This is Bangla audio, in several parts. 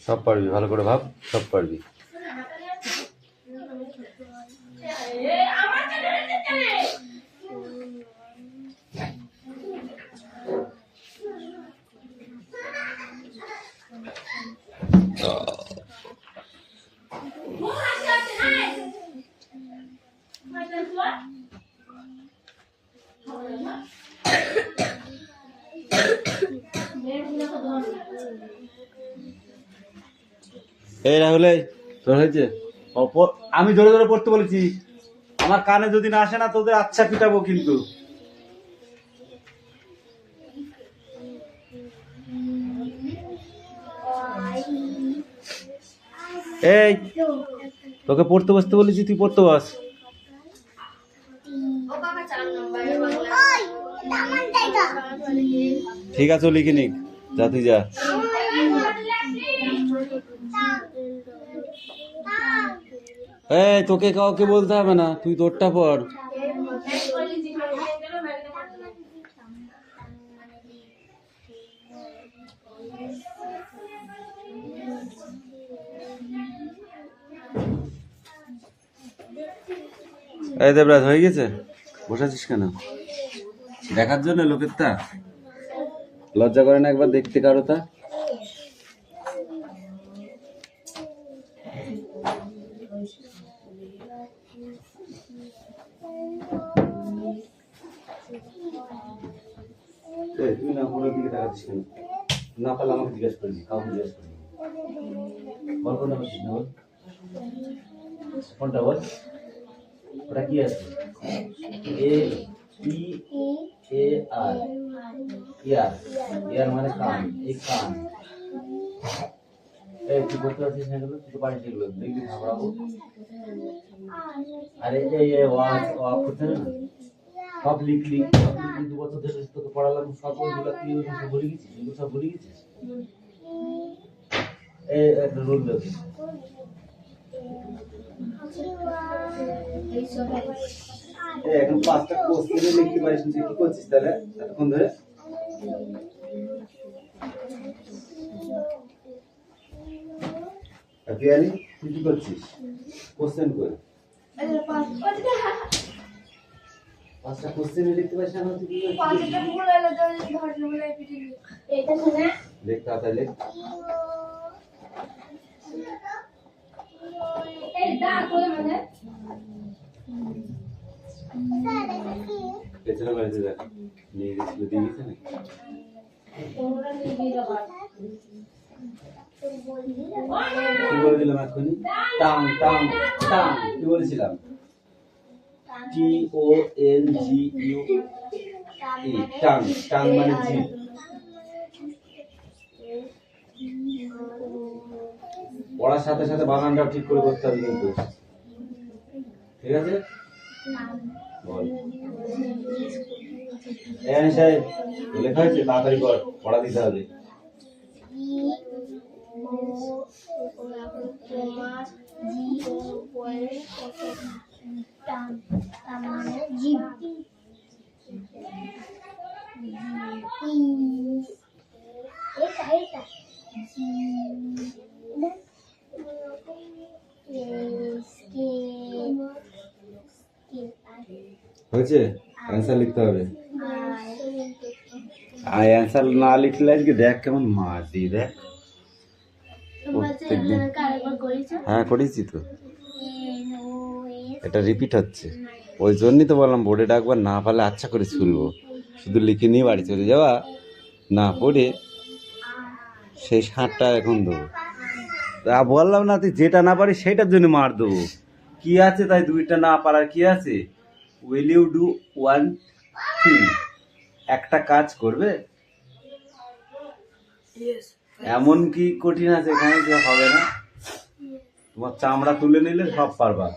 সব পারবি, ভালো করে ভাব, সব পারবি। এই রাহুল, তোর হয়েছে? আমি জোরে জোরে পড়তে বলেছি, আমার কানে যদি না আসে না তোদের আচ্ছা পিটাবো কিন্তু। এই তোকে পড়তে বসতে বলেছি, তুই পড়তে বস। ঠিক আছে, ও লিখে নিক, যা তুই যা। এই তোকে কাউকে বলতে হবে না, তুই তোরটা পড়। এই দেবরাজ, হয়ে গেছে? বসাছিস কেন? দেখার জন্য লোকের তা? লজ্জা করে না একবার দেখতে কারো তা? তুই না পড়ার দিকে তাকাচ্ছিস কেন? না পারলে আমাকে জিজ্ঞেস করবি, কাউকে জিজ্ঞেস করবি। বল কোনটা বলছিস না, বল কোনটা, বল। ওটা কি আছে? AEAR, ইয়ার। ইয়ার মানে কান, এই কান। এই তুই করতে পারছিস না এগুলো? তুই তো পারিস এগুলো, দেখবি ঘাবড়াবো। আরে এই ওয়াক করতে না, সব লিখলি 2 বছর ধরে তোকে পড়ালাম, সব ওইগুলো তুই সব ভুলে গেছিস, এগুলো সব ভুলে গেছিস। এই একটা রুল দেখি, এখন 5টা কোশ্চেন লিখতে পারিস না, কি করছিস তাহলে এতক্ষণ ধরে? তুই কি করছিস? কোশ্চেন করে 5টা কোশ্চেন লিখতে পারিস না, তুই কি করছিস? লেখ তাড়াতাড়ি লেখ। পেছনে বাড়িতে দেখ, নিয়ে গেছিল, দিয়ে গেছে নাকি? কি বলে দিলাম এক্ষুনি? টাং টাং টাং, কি বলেছিলাম? TONGUE, tongue. টাং মানে জিভ। পড়ার সাথে সাথে বানানটাও ঠিক করে করতে হবে কিন্তু, ঠিক আছে? বল। সাহেব, লেখা হয়েছে? তাড়াতাড়ি কর, পড়া দিতে হবে। হয়েছে? অ্যান্সার লিখতে হবে। আর অ্যান্সার না লিখলে আজকে দেখ কেমন মার দিই, দেখ। হ্যাঁ করেছি তো, এটা রিপিট হচ্ছে, ওই জন্যই তো বললাম বোর্ডে ডাকবার, না পারলে আচ্ছা করে ছুলবো, শুধু লিখে নিয়ে বাড়ি চলে যাওয়া, না পড়ে সেই 7টা এখন দেবো। তা বললাম না, তুই যেটা না পারিস সেটার জন্য মার দেবো। কি আছে তাই 2টা না পারার কি আছে? Will you do one thing, একটা কাজ করবে? এমন কি কঠিন আছে এখানে যে হবে না? তোমার চামড়া তুলে নিলে সব পারবা।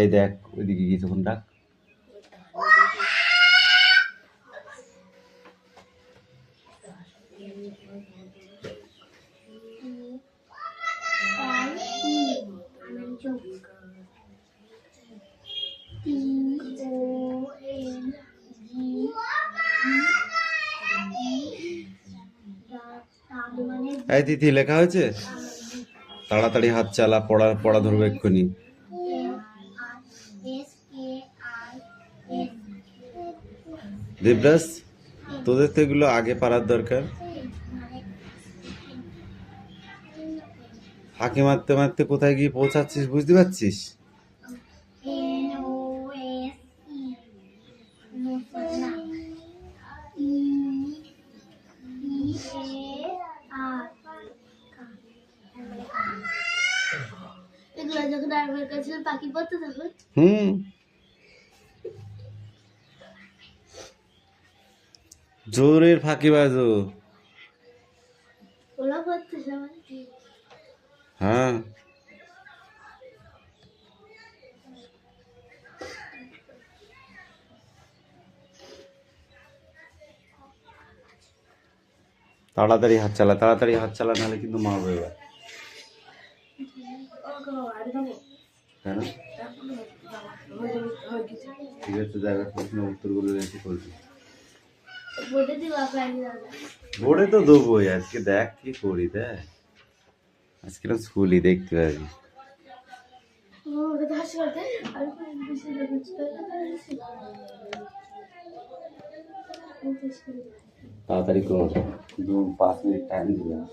এই দেখ, ওইদিকে গিয়ে তখন ডাক। এই তিথি লেখা হয়েছে? তাড়াতাড়ি হাত চালা, পড়া ধরবে এক্ষুনি। দেবরাজ, তোদের তো এগুলো আগে পারার দরকার। ফাঁকি মারতে মারতে কোথায় গিয়ে পৌঁছাচ্ছিস বুঝতে পারছিস? জোরের ফাঁকি বাজো। হ্যাঁ, তাড়াতাড়ি হাত চালা, নাহলে কিন্তু মারবে এবার। কেন? ঠিক আছে, জায়গা প্রশ্ন উত্তরগুলো রেখে করবি। বোর্ডে তো দেবোই, আজকে দেখ কি করি। দেখ আজকে স্কুলই দেখতে পাবি। তাড়াতাড়ি কর, 5 মিনিট টাইম দিলাম।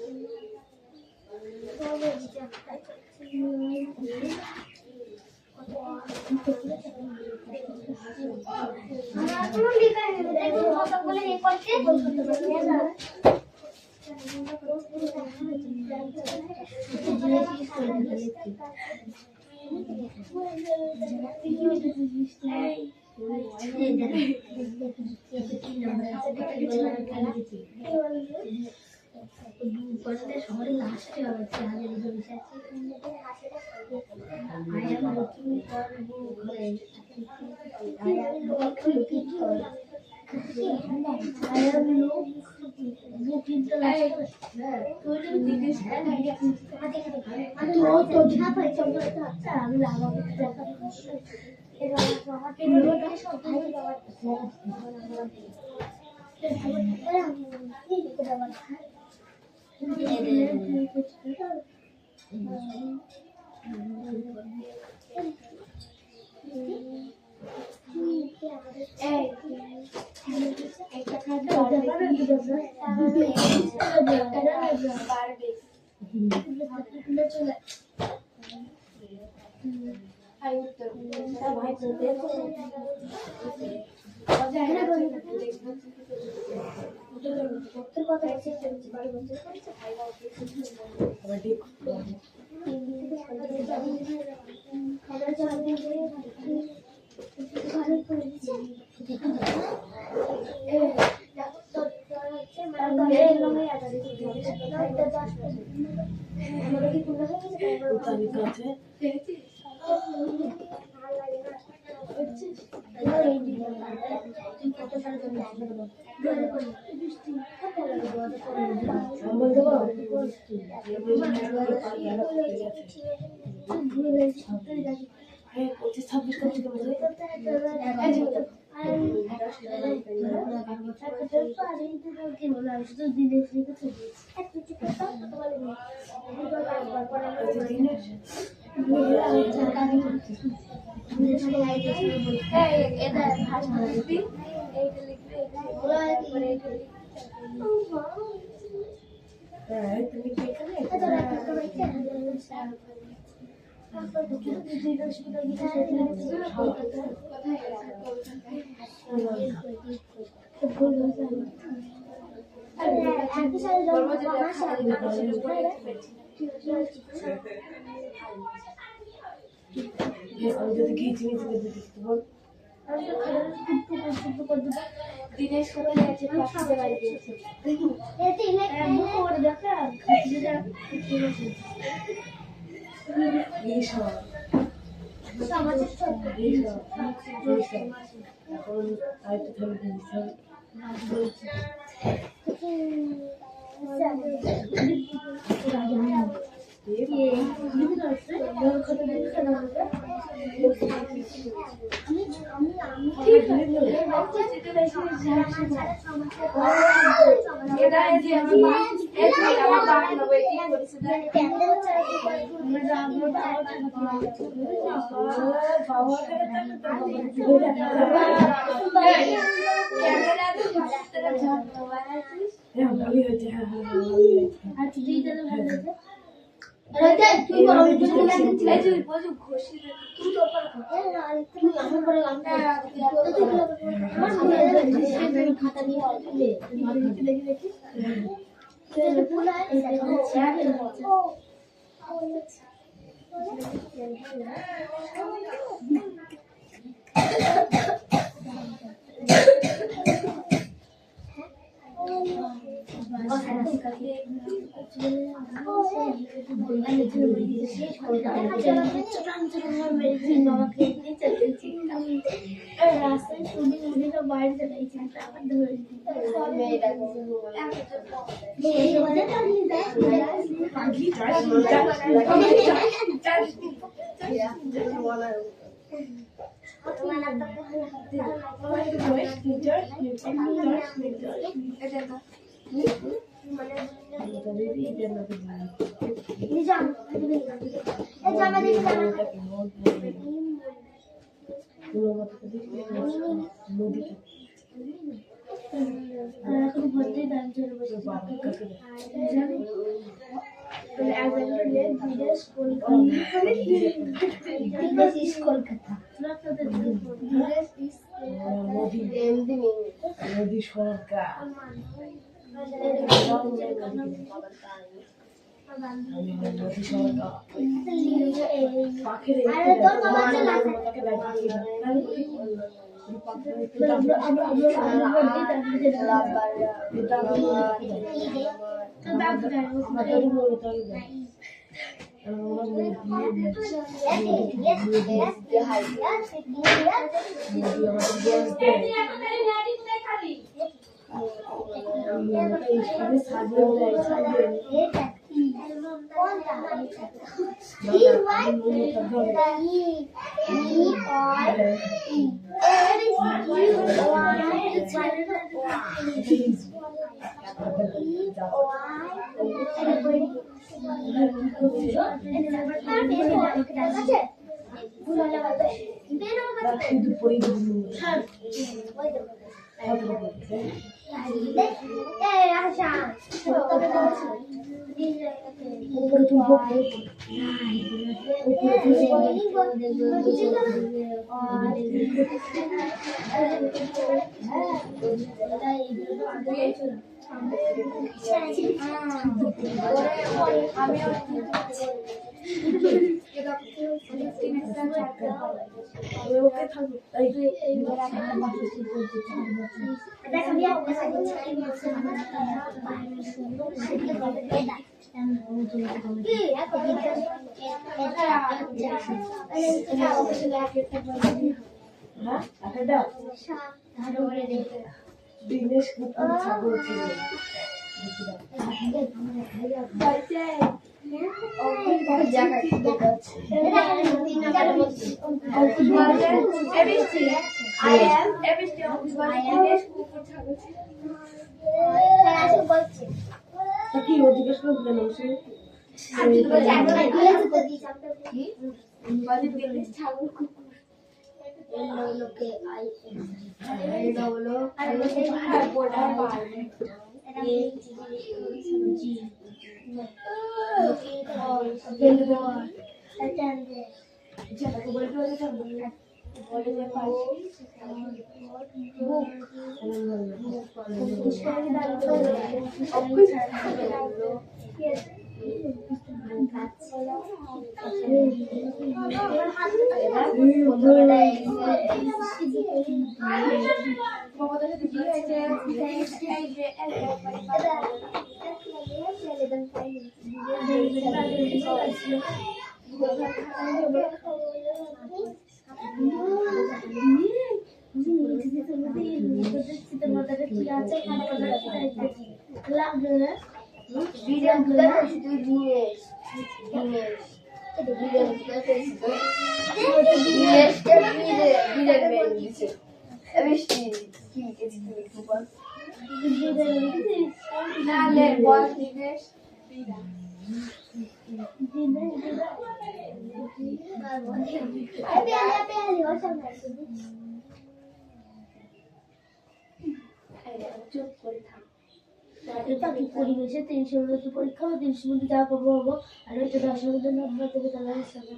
পরিবেশে 300 মধ্যে পরীক্ষা হবে, 300 মধ্যে যা পাবো হবো, আর ওইটা 10 মধ্যে নম্বর দেবে, তাহলে হিসাবে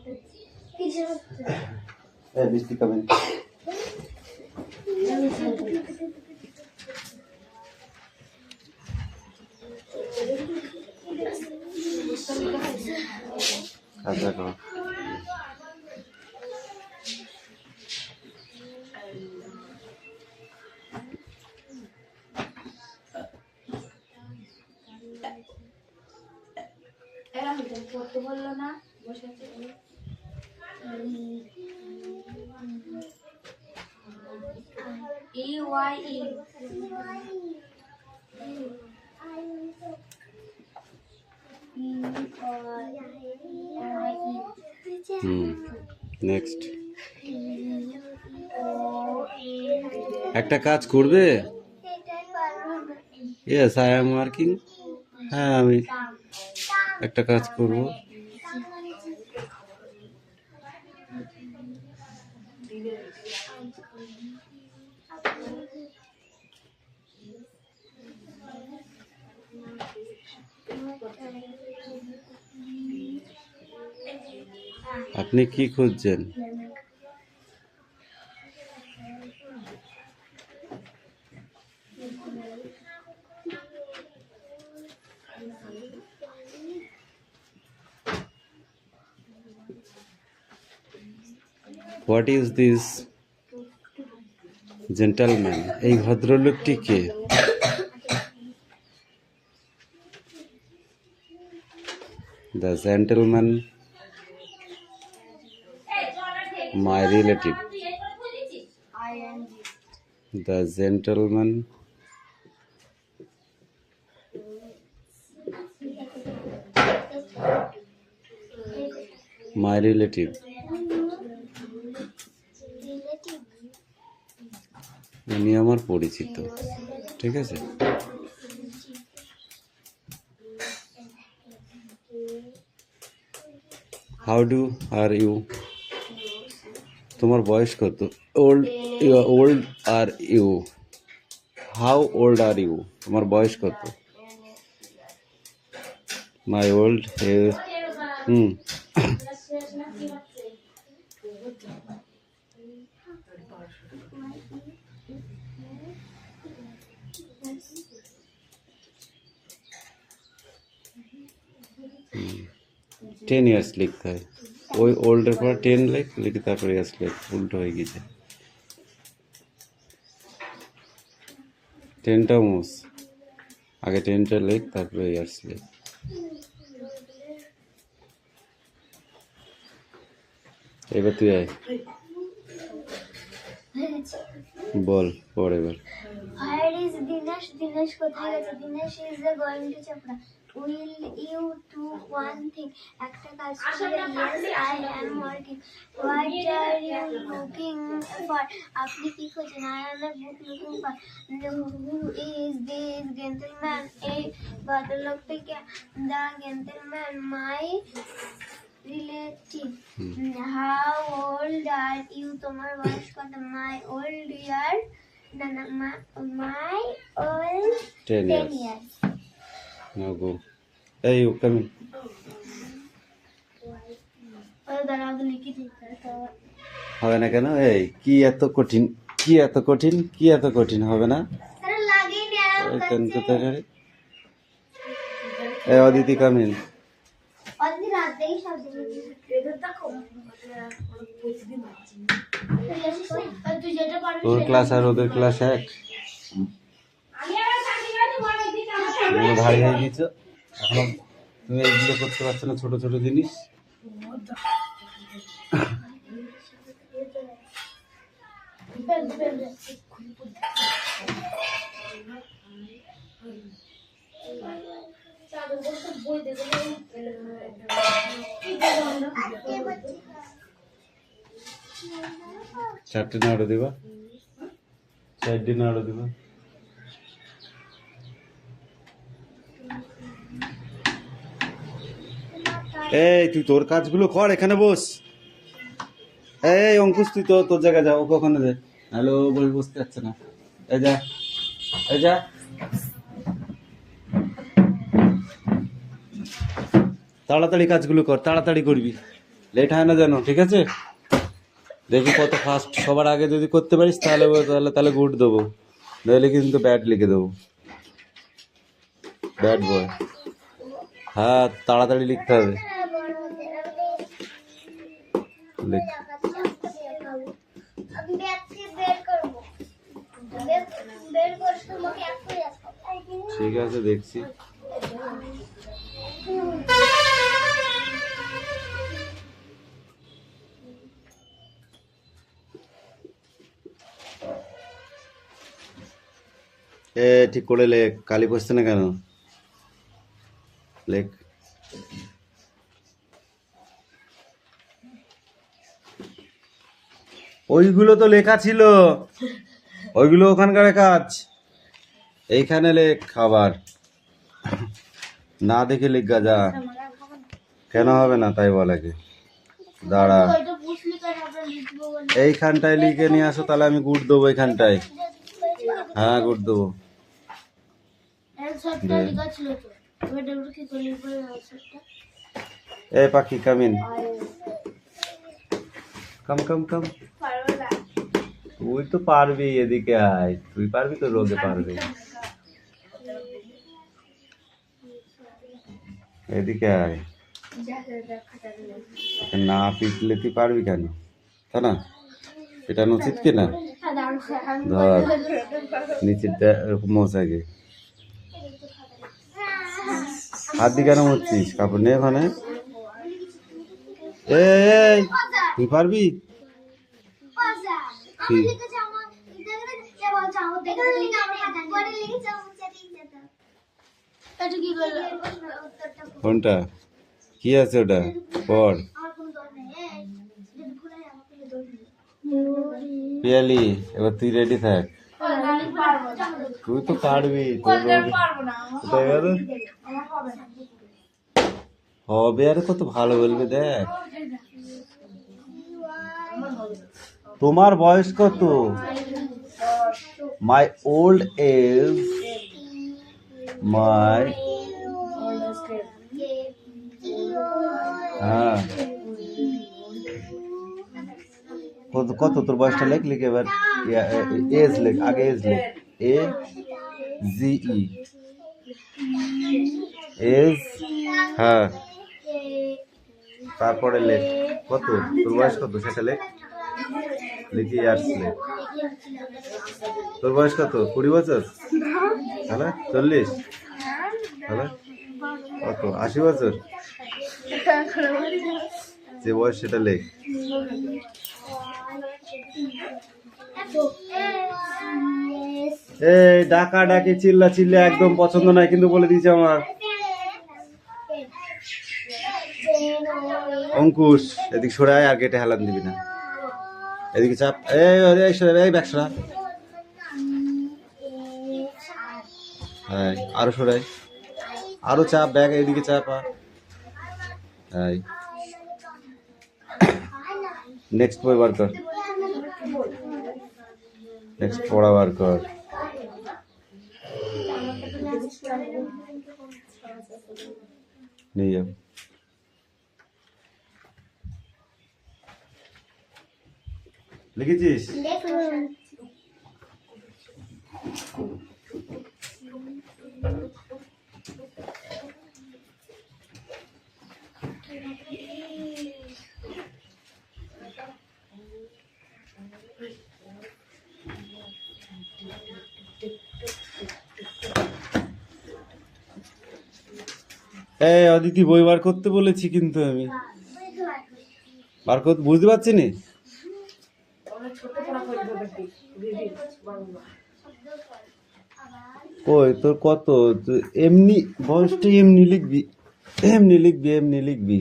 30 বৃষ্টি কমেন। আচ্ছা করো। পড়তে বললো না, বসে আছে। EYE নেক্সট একটা কাজ করবে? Yes I am working. হ্যাঁ আমি একটা কাজ করব। আপনি কি খুঁজছেন? What is this gentleman? এই ভদ্রলোকটি কে? The gentleman my relative. The gentleman my relative. উনি আমার পরিচিত, ঠিক আছে। How do are you? তোমার বয়স কত? Old are you? How old are you? তোমার বয়স কত? মাই ওল্ড টেন ইয়ার্স লিখতে হয়। ওই ওল্ডের পর 10 লিখে তারপরে ইয়ার্স লিখ, উল্টো হয়ে গেছে। 10টা মোস, আগে 10টা লিখ তারপরে ইয়ার্স লিখ। এবার তুই আয়, বল পর এবার। Where is Dinesh? Dinesh কোথায় গেছে? Dinesh is going to Chapra. Will you do one thing? একটা কাজ করবে। Yes, I am working. What are you looking for? আপনি কি খুঁজছেন? I am a book looking for. Who is this gentleman? এই ভদ্রলোকটি কে? The gentleman, my relative. How old are you? তোমার বয়স কত? My old year. No, my old 10 years. Now go. Hey, you come in. হবে না কেন? এই কি এত কঠিন? কি এত কঠিন? কি এত কঠিন হবে না? এই অদিতি কাম ইন। তোর ক্লাস আর ওদের ক্লাস এক? ভারী হয়ে গেছ এখন, তুমি এইগুলো করতে পারছো না, ছোট ছোট জিনিস। চারটে নাড়ু দিবা, চারটে নাড়ু দিবা। এই তুই তোর কাজগুলো কর, এখানে বস। এই অঙ্কুশ তুই তো তোর জায়গায় যা, ওকে ওখানে দে। হ্যালো বলে বসতে যাচ্ছে না। এই যা, এই যা। তাড়াতাড়ি কাজগুলো কর, তাড়াতাড়ি করবি, লেট হয় না যেন, ঠিক আছে? দেখি কত ফাস্ট, সবার আগে যদি করতে পারিস তাহলে তাহলে তাহলে গুড দেবো, নইলে কিন্তু ব্যাড লিখে দেবো, ব্যাড বয়। হ্যাঁ তাড়াতাড়ি লিখতে হবে, লিখ। ঠিক আছে দেখছি। এ ঠিক করে লেখ, কালি পড়ছে না কেন, লেখ। ওইগুলো তো লেখা ছিল, ওইগুলো ওখানকার কাজ, এইখানে লেখ খাবার, না দেখে লেখা যা। কেন হবে না তাই বলে কি? দাঁড়া, এইখানটায় লিখে নিয়ে আসো, তাহলে আমি গুড দেবো এইখানটায়। হ্যাঁ গুড দেবো। এ পাখি কামিন, কাম কাম কাম। তুই তো পারবি, এদিকে আয়, তুই পারবি তো, রোদে পারবি, এদিকে আয়। না পিটলে তুই পারবি কেন, তা না? পেটানো উচিত কি না? ধর নিচেরটা এরকম মশাকে হাত দিয়ে কেন মুছছিস? কাপড় নেই ওখানে? এই তুই পারবি কি? কোনটা কি আছে ওটা পড়। পিয়ালি এবার তুই রেডি থাক, তুই তো পারবি, হবে আর কত ভালো বলবে। দেখ তোমার বয়স কত? মাই ওল্ড এজ, মাই, হ্যাঁ কত কত তোর বয়সটা লেখ, লিখে এবার এজ লেখ, আগে এজ লেখ, এ জি ই, এজ। হ্যাঁ তারপরে লেখ কত তোর বয়স কত সেটা লেখ, লিখে ইয়ার্স লেখ। তোর বয়স কত? 20 বছর? তাহলে 40? তাহলে কত? 80 বছর? যে বয়স সেটা লেখ। এই ডাকা ডাকি চিল্লা চিল্লা একদম পছন্দ নয় কিন্তু, বলে দিয়েছে আমার। অঙ্কুশ এদিকে সরাই, আর গেটে হেলান দিবি না, এদিকে চাপ। এই ব্যাগ সরা, হ্যাঁ আরো সরাই, আরো চাপ, ব্যাগ এদিকে চাপা। হ্যাঁ নেক্সট বই বার কর, নেক্সট পড়া বার কর। নিয়ে যাও। লিখেছিস? এই অদিতি বই বার করতে বলেছি কিন্তু আমি বার করতে বুঝতে পারছি না। ওই তোর কত তুই এমনি বয়সটা এমনি লিখবি, এমনি লিখবি, এমনি লিখবি।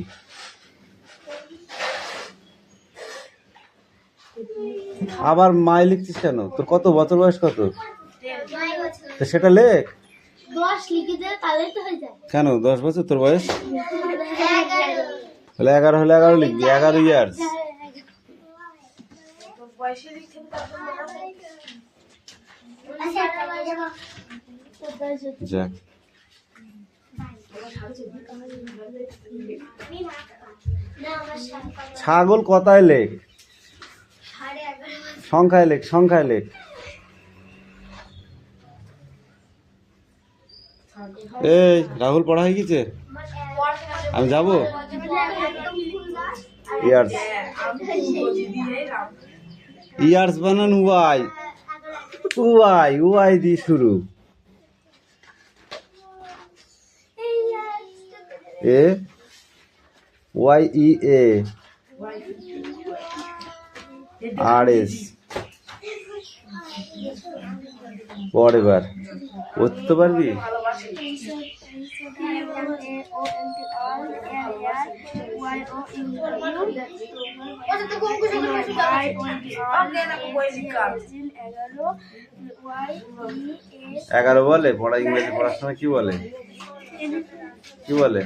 আবার মাই লিখছিস কেন? তোর কত বছর বয়স কত? তো সেটা লেখ। 10 লিখে দে তাহলেই তো হয়ে যায়। কেন 10 বছর তোর বয়স? 11 হলে 11 হলে 11 লিখবি, 11 ইয়ার্স। যাক ছাগল কথায় লেখ, সংখ্যায় লেখ, সংখ্যায় লেখ। এই রাহুল পড়া হয়ে গেছে, আমি যাব। ইয়ার্স, ইয়ার্স বানান ওয়াই, ওয়াই ওয়াই দিয়ে শুরু। A Y E A R S পর এবার করতে পারবি? এগারো বলে পড়া, ইংরেজি পড়ার সময় কি বলে, কি বলে?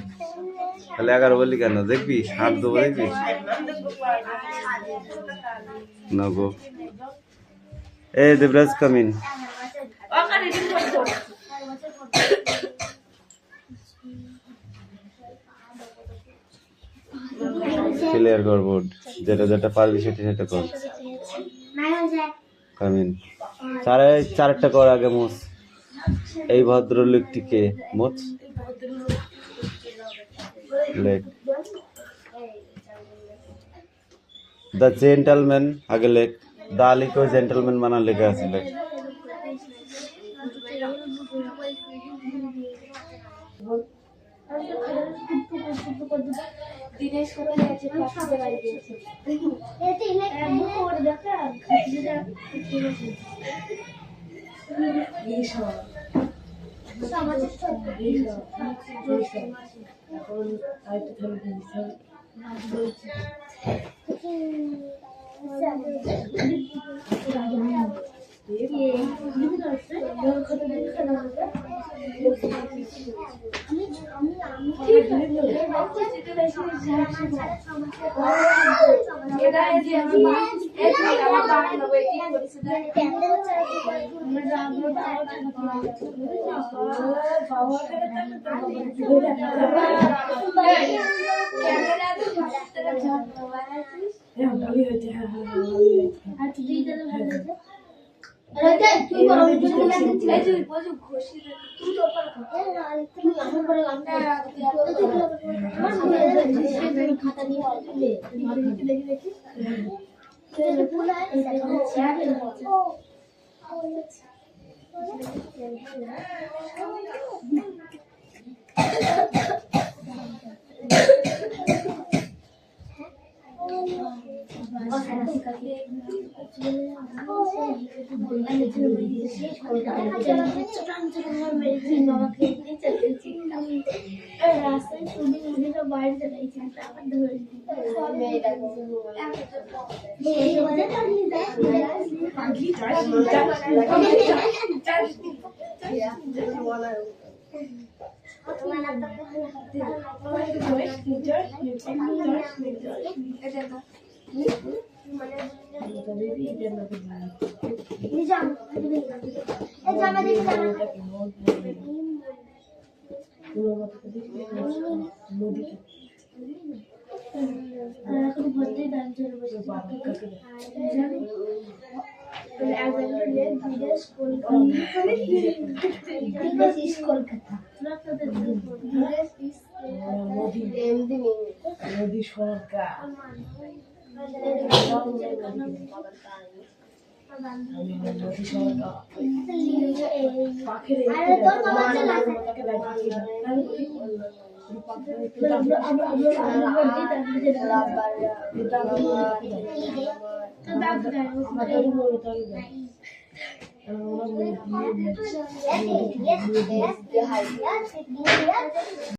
তাহলে 11 বললি কেন? দেখবি 8 দেবো, দেখবি না গো। এই দেবরাজ কামিন। ক্লিয়ার কর বোর্ড, যেটা যেটা পারবি সেটা সেটা কর। কামিন চারটা কর আগে মোচ। এই ভদ্রলোকটিকে মোচ লেখ। দ্য জেন্টলম্যান আগে লেখ, দা লিখে জেন্টলম্যান বানা লেখা আছে লেখ। দিনেশ কোথায় গেছে? ক্লাসে বাড়ি গিয়েছে। এতে ইলেক্ট্রিক করে দেখা খাতিটা ঠিক আছে। এই সমাজের সব এখন আইতে ধরে দিয়েছে নাম বলছে। Yes, yes, yes, yes, yes.